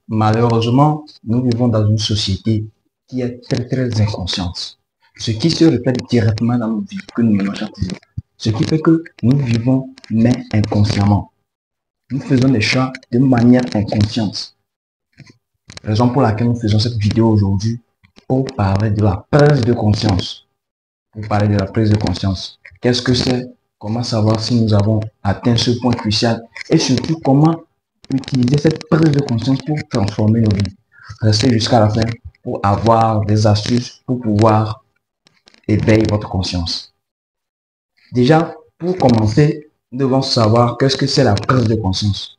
Malheureusement, nous vivons dans une société qui est très inconsciente. Ce qui se reflète directement dans nos vies que nous menons chaque jour. Ce qui fait que nous vivons, mais inconsciemment. Nous faisons des choix de manière inconsciente. Raison pour laquelle nous faisons cette vidéo aujourd'hui, pour parler de la prise de conscience. Pour parler de la prise de conscience. Qu'est-ce que c'est? Comment savoir si nous avons atteint ce point crucial? Et surtout, comment utiliser cette prise de conscience pour transformer nos vies. Restez jusqu'à la fin pour avoir des astuces pour pouvoir éveiller votre conscience. Déjà, pour commencer, nous devons savoir qu'est-ce que c'est la prise de conscience.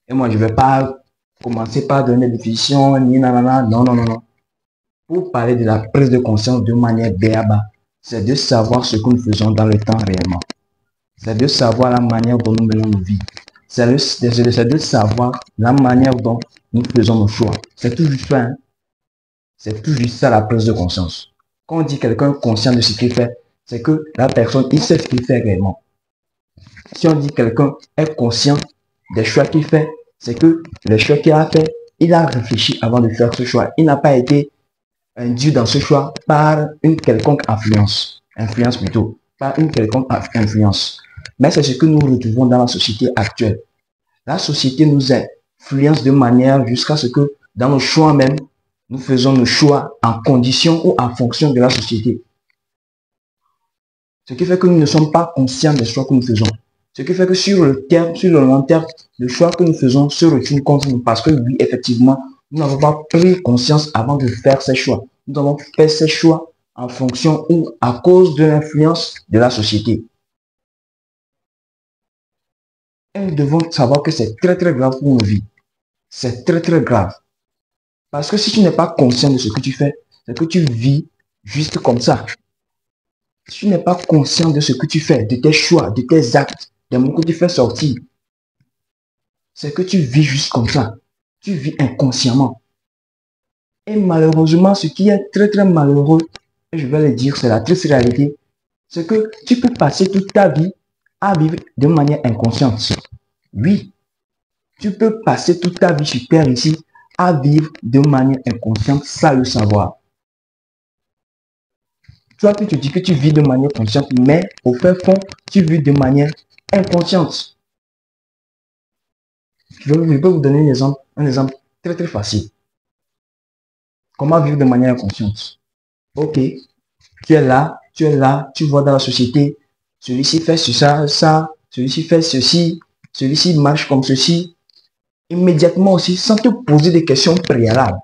Et moi, je ne vais pas commencer par donner des définitions, ni nanana, non. Pour parler de la prise de conscience de manière béaba, c'est de savoir ce que nous faisons dans le temps réellement. C'est de savoir la manière dont nous menons nos vies. C'est de savoir la manière dont nous faisons nos choix. C'est tout juste ça. Hein? C'est tout juste ça la prise de conscience. Quand on dit quelqu'un conscient de ce qu'il fait, c'est que la personne, il sait ce qu'il fait réellement. Si on dit quelqu'un est conscient des choix qu'il fait, c'est que les choix qu'il a fait, il a réfléchi avant de faire ce choix. Il n'a pas été induit dans ce choix par une quelconque influence. Influence plutôt. Par une quelconque influence. Mais c'est ce que nous retrouvons dans la société actuelle. La société nous influence de manière jusqu'à ce que dans nos choix même, nous faisons nos choix en condition ou en fonction de la société. Ce qui fait que nous ne sommes pas conscients des choix que nous faisons. Ce qui fait que sur le long terme, le choix que nous faisons se retourne contre nous. Parce que oui, effectivement, nous n'avons pas pris conscience avant de faire ces choix. Nous avons fait ces choix en fonction ou à cause de l'influence de la société. Et nous devons savoir que c'est très grave pour nos vies. C'est très grave. Parce que si tu n'es pas conscient de ce que tu fais, c'est que tu vis juste comme ça. Si tu n'es pas conscient de ce que tu fais, de tes choix, de tes actes, des mots que tu fais sortir, c'est que tu vis juste comme ça. Tu vis inconsciemment. Et malheureusement, ce qui est très malheureux, et je vais le dire, c'est la triste réalité, c'est que tu peux passer toute ta vie à vivre de manière inconsciente. Oui, tu peux passer toute ta vie sur terre ici à vivre de manière inconsciente sans le savoir. Toi, tu te dis que tu vis de manière consciente, mais au fait fond, tu vis de manière inconsciente. Je peux vous donner un exemple très facile. Comment vivre de manière inconsciente? Ok, tu es là, tu vois dans la société, celui-ci fait ça, celui-ci fait ceci, celui-ci marche comme ceci. Immédiatement aussi, sans te poser des questions préalables,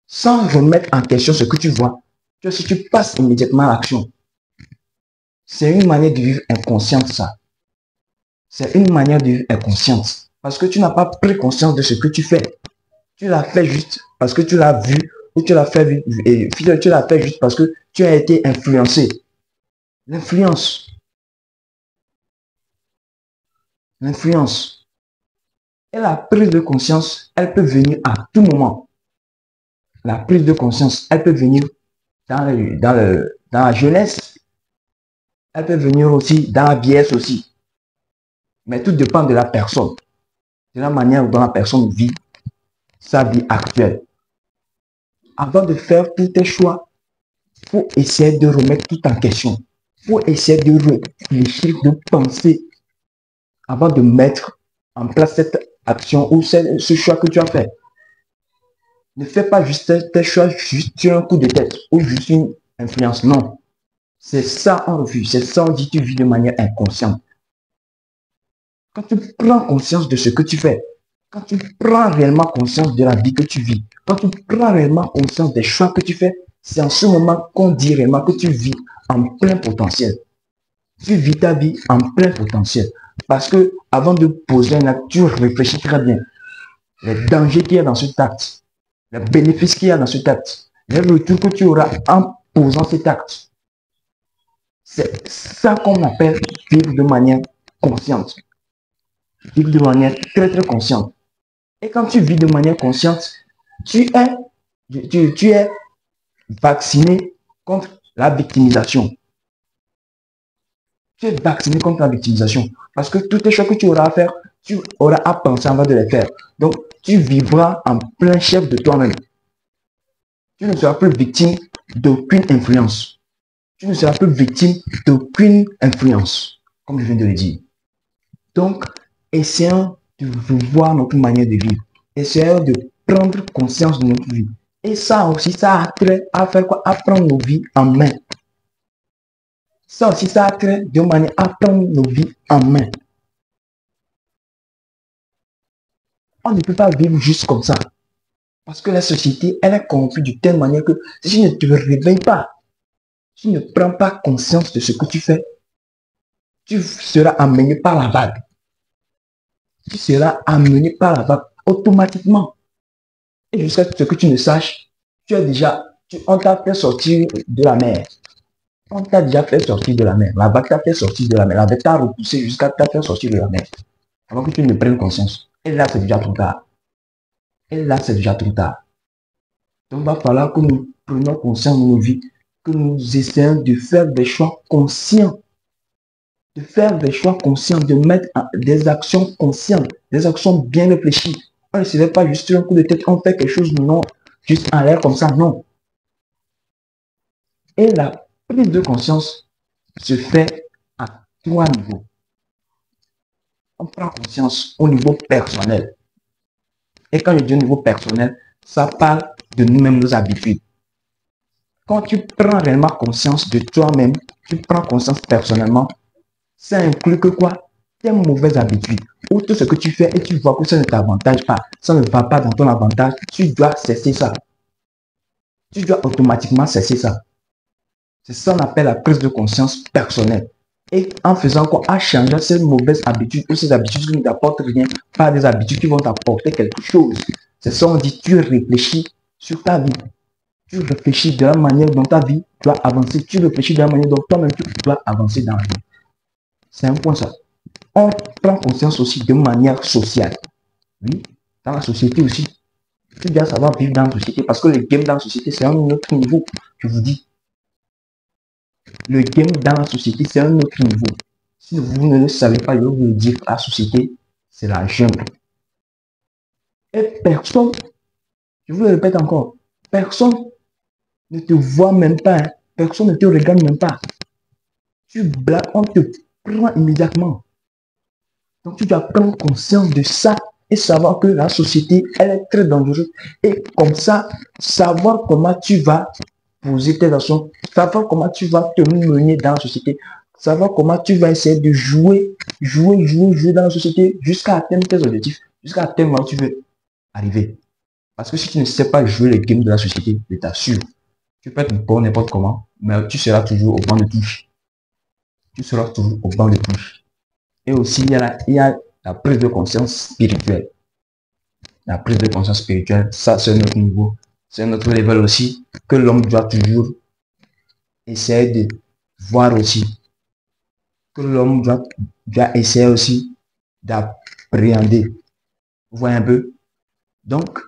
sans remettre en question ce que tu vois, si tu passes immédiatement à l'action. C'est une manière de vivre inconsciente, ça. C'est une manière de vivre inconsciente. Parce que tu n'as pas pris conscience de ce que tu fais. Tu l'as fait juste parce que tu l'as vu, ou tu l'as fait, et tu l'as fait juste parce que tu as été influencé. L'influence. Et la prise de conscience, elle peut venir à tout moment. La prise de conscience, elle peut venir dans la jeunesse. Elle peut venir aussi dans la vieillesse aussi. Mais tout dépend de la personne. De la manière dont la personne vit sa vie actuelle. Avant de faire tous tes choix, il faut essayer de remettre tout en question. Il faut essayer de réfléchir, de penser avant de mettre en place cette action ou ce choix que tu as fait. Ne fais pas juste tes choix juste sur un coup de tête ou juste une influence. Non. C'est ça en revue. C'est ça on dit tu vis de manière inconsciente. Quand tu prends conscience de ce que tu fais, quand tu prends réellement conscience de la vie que tu vis, quand tu prends réellement conscience des choix que tu fais, c'est en ce moment qu'on dit réellement que tu vis en plein potentiel. Tu vis ta vie en plein potentiel. Parce que avant de poser un acte, tu réfléchis très bien. Les dangers qu'il y a dans cet acte, les bénéfices qu'il y a dans cet acte, les retours que tu auras en posant cet acte. C'est ça qu'on appelle vivre de manière consciente. Vivre de manière très consciente. Et quand tu vis de manière consciente, tu es vacciné contre la victimisation. Tu es vacciné contre la victimisation. Parce que toutes les choses que tu auras à faire, tu auras à penser avant de les faire. Donc, tu vivras en plein chef de toi-même. Tu ne seras plus victime d'aucune influence. Tu ne seras plus victime d'aucune influence, comme je viens de le dire. Donc, essayons de revoir notre manière de vivre. Essayons de prendre conscience de notre vie. Et ça aussi, ça a trait à faire quoi? À prendre nos vies en main. Ça aussi, ça a trait de manière à prendre nos vies en main. On ne peut pas vivre juste comme ça. Parce que la société, elle est corrompue de telle manière que si tu ne te réveilles pas, tu ne prends pas conscience de ce que tu fais, tu seras amené par la vague. Tu seras amené par la vague automatiquement. Et jusqu'à ce que tu ne saches, on t'a fait sortir de la mer. On t'a déjà fait sortir de la mer. La vague t'a fait sortir de la mer. La vague t'a repoussé jusqu'à t'a fait sortir de la mer. Avant que tu ne prennes conscience. Et là, c'est déjà trop tard. Et là, c'est déjà trop tard. Donc, il va falloir que nous prenions conscience de nos vies, que nous essayons de faire des choix conscients. De faire des choix conscients, de mettre des actions conscientes, des actions bien réfléchies. On ne se fait pas juste un coup de tête, on fait quelque chose, non, juste en l'air comme ça, non. Et la prise de conscience se fait à trois niveaux. On prend conscience au niveau personnel. Et quand je dis au niveau personnel, ça parle de nous-mêmes, nos habitudes. Quand tu prends réellement conscience de toi-même, tu prends conscience personnellement, ça inclut que quoi? Tes mauvaises habitudes ou tout ce que tu fais et tu vois que ça ne t'avantage pas, ça ne va pas dans ton avantage, tu dois cesser ça. Tu dois automatiquement cesser ça. C'est ça qu'on appelle la prise de conscience personnelle. Et en faisant quoi? En changeant ces mauvaises habitudes ou ces habitudes qui ne t'apportent rien par des habitudes qui vont t'apporter quelque chose. C'est ça on dit, tu réfléchis sur ta vie. Tu réfléchis de la manière dont ta vie doit avancer. Tu réfléchis de la manière dont toi-même tu dois avancer dans la vie. C'est un point ça. On prend conscience aussi de manière sociale. Oui, dans la société aussi. Tu dois savoir vivre dans la société parce que le game dans la société, c'est un autre niveau. Je vous dis. Le game dans la société, c'est un autre niveau. Si vous ne le savez pas, je vais vous le dire, la société, c'est la jungle. Et personne, je vous le répète encore, personne ne te voit même pas, hein. Personne ne te regarde même pas. Tu blagues, on te prend immédiatement. Donc tu dois prendre conscience de ça et savoir que la société, elle est très dangereuse. Et comme ça, savoir comment tu vas poser tes actions, savoir comment tu vas te mener dans la société, savoir comment tu vas essayer de jouer dans la société jusqu'à atteindre tes objectifs, jusqu'à atteindre là où tu veux arriver. Parce que si tu ne sais pas jouer les games de la société, je t'assure, tu peux être bon n'importe comment, mais tu seras toujours au banc de touche. Tu seras toujours au banc de touche. Et aussi, il y a la prise de conscience spirituelle. La prise de conscience spirituelle, ça c'est notre niveau. C'est notre level aussi que l'homme doit toujours essayer de voir aussi. Que l'homme doit essayer aussi d'appréhender. Vous voyez un peu? Donc,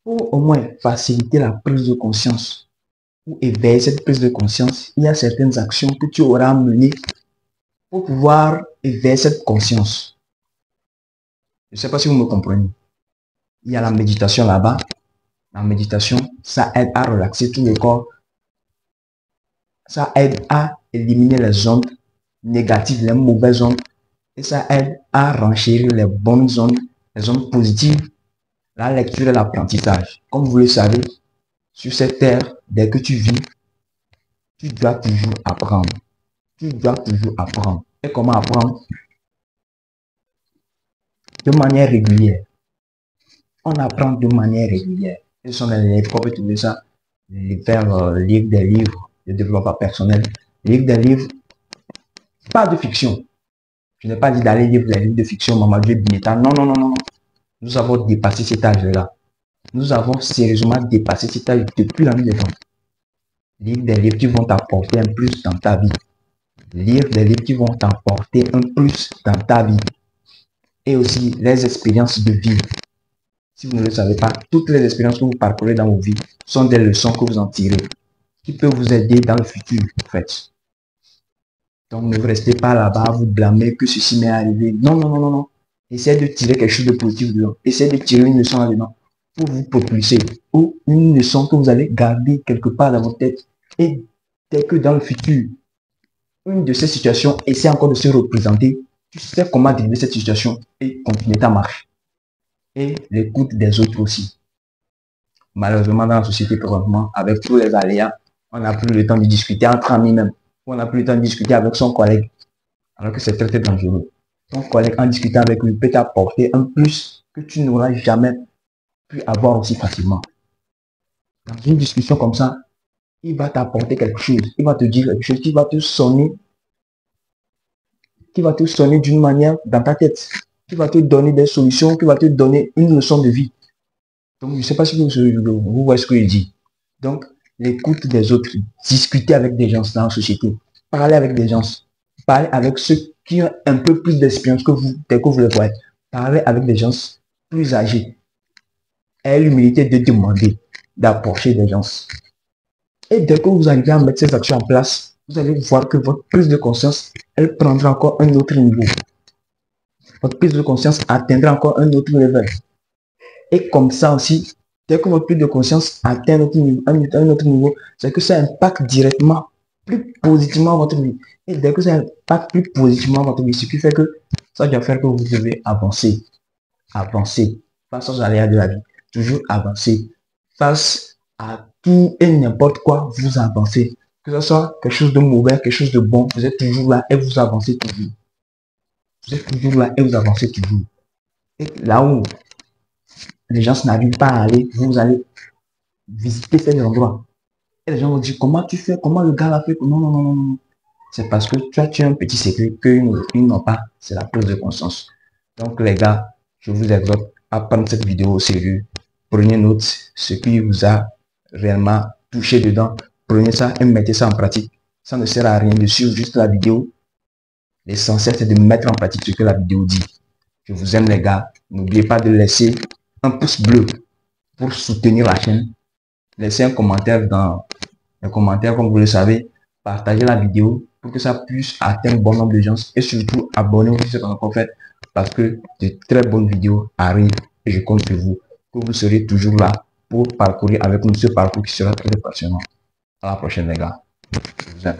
pour au moins faciliter la prise de conscience ou éveiller cette prise de conscience, il y a certaines actions que tu auras menées pour pouvoir éveiller cette conscience. Je ne sais pas si vous me comprenez. Il y a la méditation là-bas. La méditation, ça aide à relaxer tout le corps. Ça aide à éliminer les ondes négatives, les mauvaises ondes. Et ça aide à renchérir les bonnes ondes, les ondes positives. La lecture et l'apprentissage. Comme vous le savez, sur cette terre, dès que tu vis, tu dois toujours apprendre. Tu dois toujours apprendre. Et comment apprendre? De manière régulière. On apprend de manière régulière. Ce sont les livres, on peut trouver ça, lire des livres de développement personnel, lire des livres, pas de fiction. Je n'ai pas dit d'aller lire des livres de fiction, Mamadou Bineta. Non, non, non, non. Nous avons dépassé cet âge-là. Nous avons sérieusement dépassé cet âge depuis la nuit des temps. Lire des livres qui vont t'apporter un plus dans ta vie. Lire des livres qui vont t'apporter un plus dans ta vie. Et aussi les expériences de vie. Si vous ne le savez pas, toutes les expériences que vous parcourez dans vos vies sont des leçons que vous en tirez, qui peuvent vous aider dans le futur, en fait. Donc, ne vous restez pas là-bas à vous blâmer que ceci m'est arrivé. Non, non, non, non, non. Essayez de tirer quelque chose de positif dedans. Essayez de tirer une leçon là-dedans pour vous propulser, ou une leçon que vous allez garder quelque part dans votre tête. Et dès que dans le futur, une de ces situations essaie encore de se représenter, tu sais comment dériver cette situation et continuer ta marche. Et l'écoute des autres aussi. Malheureusement, dans la société présentement, avec tous les aléas, on n'a plus le temps de discuter entre amis même. On n'a plus le temps de discuter avec son collègue, alors que c'est très très dangereux. Ton collègue, en discutant avec lui, peut t'apporter un plus que tu n'auras jamais pu avoir aussi facilement. Dans une discussion comme ça, il va t'apporter quelque chose, il va te dire quelque chose qui va te sonner d'une manière dans ta tête, qui va te donner des solutions, qui va te donner une leçon de vie. Donc, je ne sais pas si vous voyez ce que je dis. Donc, l'écoute des autres, discuter avec des gens dans la société, parler avec des gens, parler avec ceux qui ont un peu plus d'expérience que vous, dès que vous les voyez, parler avec des gens plus âgés. Ayez l'humilité de demander, d'approcher des gens. Et dès que vous arrivez à mettre ces actions en place, vous allez voir que votre prise de conscience, elle prendra encore un autre niveau. Votre prise de conscience atteindra encore un autre level. Et comme ça aussi, dès que votre prise de conscience atteint un autre niveau, c'est que ça impacte directement, plus positivement votre vie. Et dès que ça impacte plus positivement votre vie, ce qui fait que ça doit faire que vous devez avancer. Avancer face aux aléas de la vie. Toujours avancer. Face à tout et n'importe quoi, vous avancez. Que ce soit quelque chose de mauvais, quelque chose de bon, vous êtes toujours là et vous avancez toujours. Vous êtes toujours là et vous avancez toujours. Et là où les gens n'arrivent pas à aller, vous allez visiter ces endroits. Et les gens vont dire, comment tu fais, comment le gars l'a fait. Non, non, non, non, non. C'est parce que tu as un petit secret qu'ils n'ont pas. C'est la prise de conscience. Donc les gars, je vous exhorte à prendre cette vidéo au sérieux. Prenez note, ce qui vous a réellement touché dedans. Prenez ça et mettez ça en pratique. Ça ne sert à rien de suivre juste la vidéo. L'essentiel, c'est de mettre en pratique ce que la vidéo dit. Je vous aime les gars. N'oubliez pas de laisser un pouce bleu pour soutenir la chaîne. Laissez un commentaire dans les commentaires comme vous le savez. Partagez la vidéo pour que ça puisse atteindre un bon nombre de gens. Et surtout, abonnez-vous si ce n'est pas encore fait. Parce que de très bonnes vidéos arrivent et je compte sur vous. Que vous serez toujours là pour parcourir avec nous ce parcours qui sera très passionnant. À la prochaine les gars. Je vous aime.